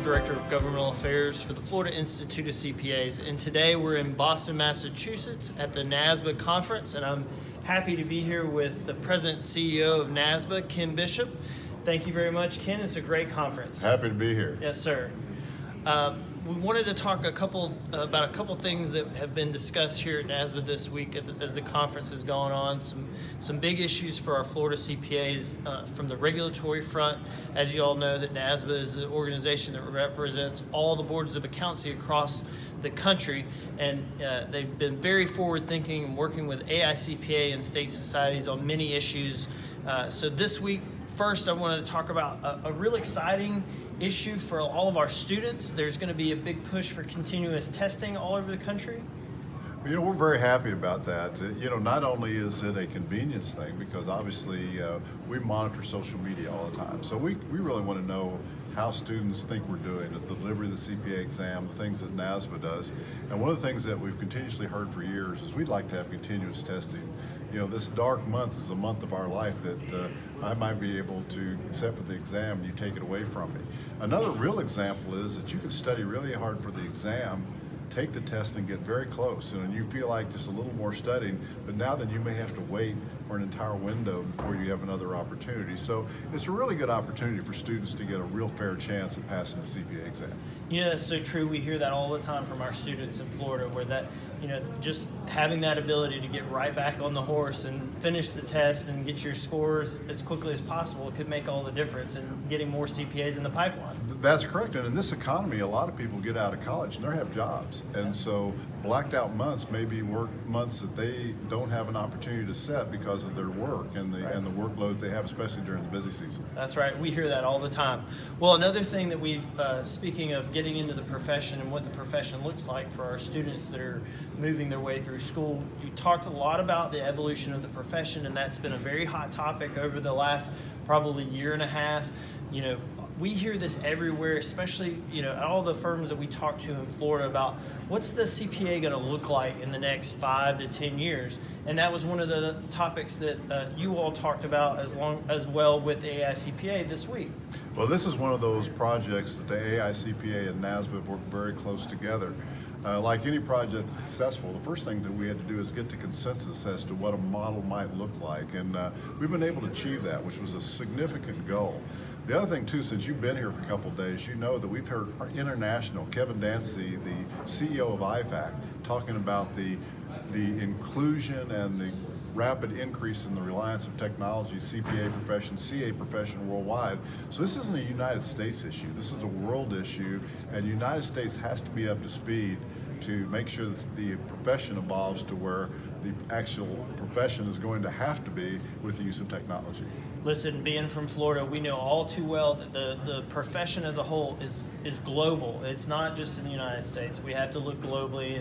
Director of Governmental Affairs for the Florida Institute of CPAs, and today we're in Boston, Massachusetts at the NASBA conference, and I'm happy to be here with the President and CEO of NASBA, Ken Bishop. Thank you very much, Ken. It's a great conference. Happy to be here. Yes, sir. We wanted to talk about a couple things that have been discussed here at NASBA this week as the conference has gone on. Some big issues for our Florida CPAs from the regulatory front. As you all know, that NASBA is an organization that represents all the boards of accountancy across the country, and they've been very forward-thinking and working with AICPA and state societies on many issues. So this week, first, I wanted to talk about a real exciting issue for all of our students. There's going to be a big push for continuous testing all over the country. You know, we're very happy about that. You know, not only is it a convenience thing, because obviously we monitor social media all the time. So we really want to know how students think we're doing at the delivery of the CPA exam, the things that NASBA does. And one of the things that we've continuously heard for years is we'd like to have continuous testing. You know, this dark month is a month of our life that I might be able to sit for the exam and you take it away from me. Another real example is that you can study really hard for the exam, take the test and get very close, and you feel like just a little more studying, but now then you may have to wait for an entire window before you have another opportunity. So it's a really good opportunity for students to get a real fair chance at passing the CPA exam. You know, that's so true. We hear that all the time from our students in Florida, where that, you know, just having that ability to get right back on the horse and finish the test and get your scores as quickly as possible could make all the difference in getting more CPAs in the pipeline. That's correct. And in this economy, a lot of people get out of college and they have jobs. And so blacked out months may be work months that they don't have an opportunity to set because of their work and the workload they have, especially during the busy season. That's right. We hear that all the time. Well, another thing that speaking of getting into the profession and what the profession looks like for our students that are moving their way through school, you talked a lot about the evolution of the profession, and that's been a very hot topic over the last probably year and a half. You know, we hear this everywhere, especially, you know, at all the firms that we talk to in Florida about what's the CPA going to look like in the next 5 to 10 years. And that was one of the topics that you all talked about as well with the AICPA this week. Well, this is one of those projects that the AICPA and NASBA have worked very close together. Like any project successful, the first thing that we had to do is get to consensus as to what a model might look like. And we've been able to achieve that, which was a significant goal. The other thing too, since you've been here for a couple of days, you know that we've heard our international, Kevin Dancy, the CEO of IFAC, talking about the inclusion and the rapid increase in the reliance of technology, CPA profession, CA profession worldwide. So this isn't a United States issue, this is a world issue, and the United States has to be up to speed to make sure that the profession evolves to where the actual profession is going to have to be with the use of technology. Listen, being from Florida, we know all too well that the profession as a whole is global. It's not just in the United States. We have to look globally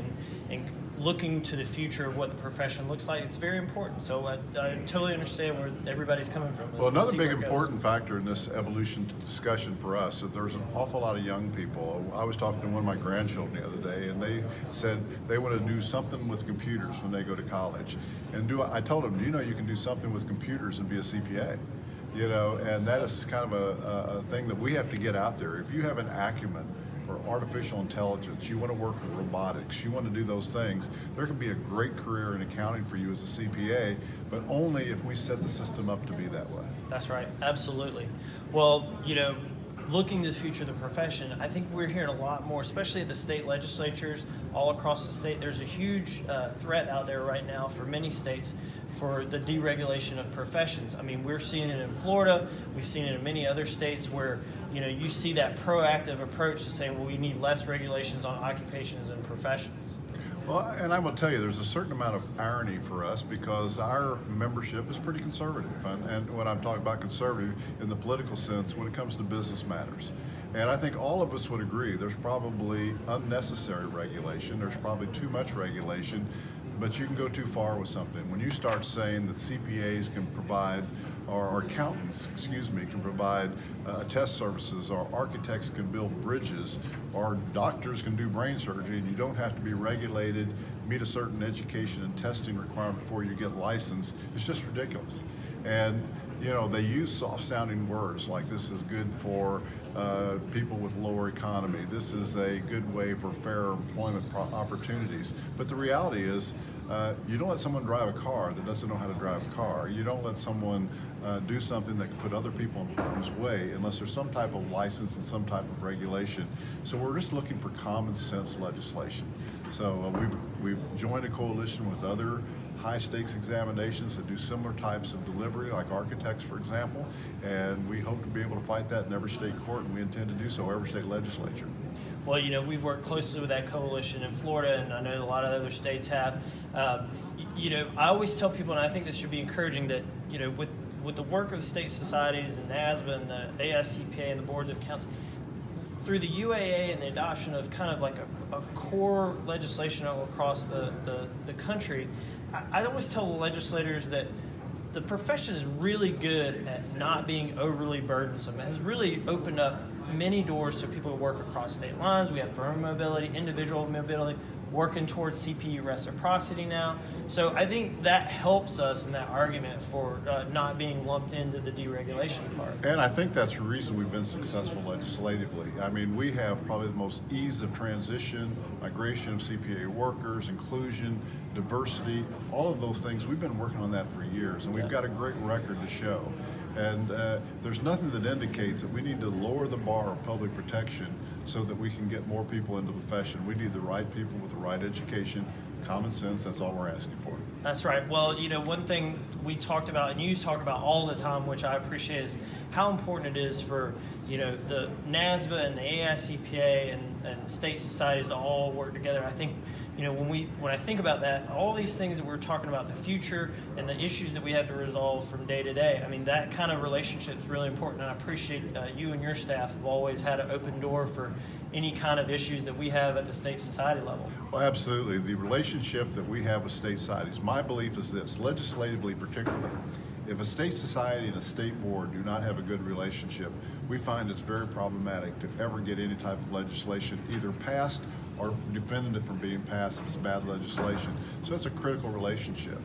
and looking to the future of what the profession looks like. It's very important. So I totally understand where everybody's coming from. Well, another big important factor in this evolution discussion for us is that there's an awful lot of young people. I was talking to one of my grandchildren the other day, and they said they want to do something with computers when they go to college. And I told them, do you know you can do something with computers and be a CPA? You know, and that is kind of a thing that we have to get out there. If you have an acumen for artificial intelligence, you want to work with robotics, you want to do those things, there can be a great career in accounting for you as a CPA, but only if we set the system up to be that way. That's right, absolutely. Well, you know, looking to the future of the profession, I think we're hearing a lot more, especially at the state legislatures all across the state. There's a huge threat out there right now for many states for the deregulation of professions. I mean, we're seeing it in Florida, we've seen it in many other states where, you know, you see that proactive approach to saying, well, we need less regulations on occupations and professions. Well, and I'm going to tell you, there's a certain amount of irony for us because our membership is pretty conservative. And when I'm talking about conservative in the political sense, when it comes to business matters. And I think all of us would agree there's probably unnecessary regulation, there's probably too much regulation, but you can go too far with something. When you start saying that CPAs can provide, or accountants, can provide test services, or architects can build bridges, or doctors can do brain surgery, and you don't have to be regulated, meet a certain education and testing requirement before you get licensed, it's just ridiculous. And they use soft-sounding words like this is good for people with lower economy. This is a good way for fair employment opportunities. But the reality is, you don't let someone drive a car that doesn't know how to drive a car. You don't let someone do something that can put other people in harm's way unless there's some type of license and some type of regulation. So we're just looking for common sense legislation. So we've joined a coalition with other high stakes examinations that do similar types of delivery, like architects, for example, and we hope to be able to fight that in every state court, and we intend to do so every state legislature. Well, we've worked closely with that coalition in Florida, and I know a lot of other states have. I always tell people, and I think this should be encouraging, that with the work of the state societies and NASBA and the AICPA and the boards of accounts, through the UAA and the adoption of kind of like a core legislation all across the country, I always tell legislators that the profession is really good at not being overly burdensome. It has really opened up many doors so people work across state lines. We have firm mobility, individual mobility, working towards CPU reciprocity now. So I think that helps us in that argument for not being lumped into the deregulation part. And I think that's the reason we've been successful legislatively. I mean, we have probably the most ease of transition, migration of CPA workers, inclusion, diversity, all of those things. We've been working on that for years, and we've got a great record to show. And there's nothing that indicates that we need to lower the bar of public protection so that we can get more people into the profession. We need the right people with the right education, common sense. That's all we're asking for. That's right. Well, one thing we talked about, and you talk about all the time, which I appreciate, is how important it is for the NASBA and the AICPA and the state societies to all work together. I think when I think about that, all these things that we're talking about, the future and the issues that we have to resolve from day to day, I mean, that kind of relationship is really important, and I appreciate you and your staff have always had an open door for any kind of issues that we have at the state society level. Well, absolutely. The relationship that we have with state societies, my belief is this, legislatively particularly, if a state society and a state board do not have a good relationship, we find it's very problematic to ever get any type of legislation either passed or defended it from being passed if it's bad legislation. So it's a critical relationship.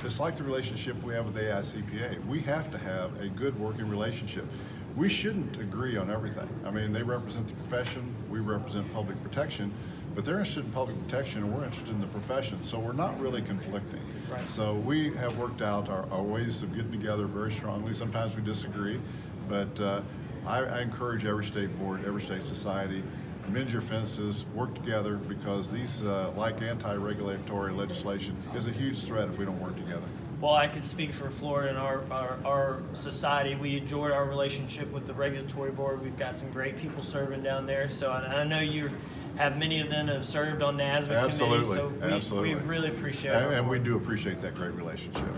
It's like the relationship we have with the AICPA. We have to have a good working relationship. We shouldn't agree on everything. I mean, they represent the profession, we represent public protection, but they're interested in public protection and we're interested in the profession, so we're not really conflicting. Right. So we have worked out our ways of getting together very strongly. Sometimes we disagree, but I encourage every state board, every state society, mend your fences, work together, because these, like anti-regulatory legislation, is a huge threat if we don't work together. Well, I could speak for Florida and our society. We enjoyed our relationship with the regulatory board. We've got some great people serving down there. So I know you have many of them have served on NASBA committees. So Absolutely. We really appreciate it. And we do appreciate that great relationship.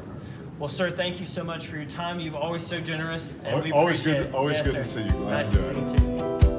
Well, sir, thank you so much for your time. You've always so generous, and we Always appreciate good. Always it. good Yes, to sir. see you. Glad Nice to to do see it. you too.